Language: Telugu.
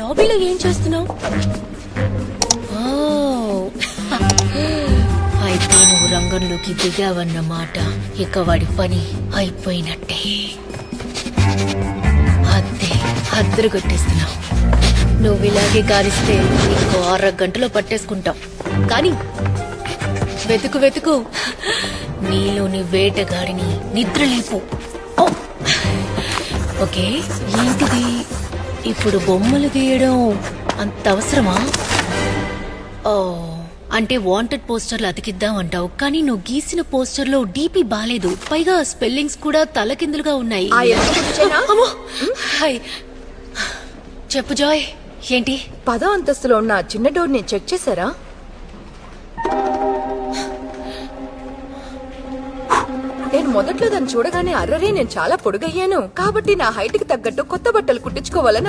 లాబీలో ఏం చేస్తున్నావు? అయితే నువ్వు రంగంలోకి దిగావన్నమాట. ఇక వాడి పని అయిపోయినట్టే. అద్దే అద్దరు కొట్టేస్తున్నావు. నువ్వు ఇలాగే గాలిస్తే ఇంకో 6 గంటలో పట్టేసుకుంటావు. కానీ వెతుకు వెతుకు నీలోని వేటగాడిని నిద్రలేపు. ఓకే, ఏంటిది? ఇప్పుడు బొమ్మలు గీయడం అంత అవసరమా? ఓ, అంటే వాంటెడ్ పోస్టర్లు అతికిద్దాం అంటావు, కానీ నువ్వు గీసిన పోస్టర్లో డీపీ బాలేదు. పైగా స్పెల్లింగ్స్ కూడా తలకిందులుగా ఉన్నాయి. అమ్మో! హాయ్, చెప్పు జాయ్. ఏంటి? 10వ అంతస్తులో ఉన్న చిన్న డోర్ ని చెక్ చేశారా? నేను మొదట్లో దాన్ని చూడగానే అర్రరే నేను చాలా పొడుగయ్యాను కాబట్టి నా హైట్ కి తగ్గట్టు కొత్త బట్టలు కుట్టించుకోవాలని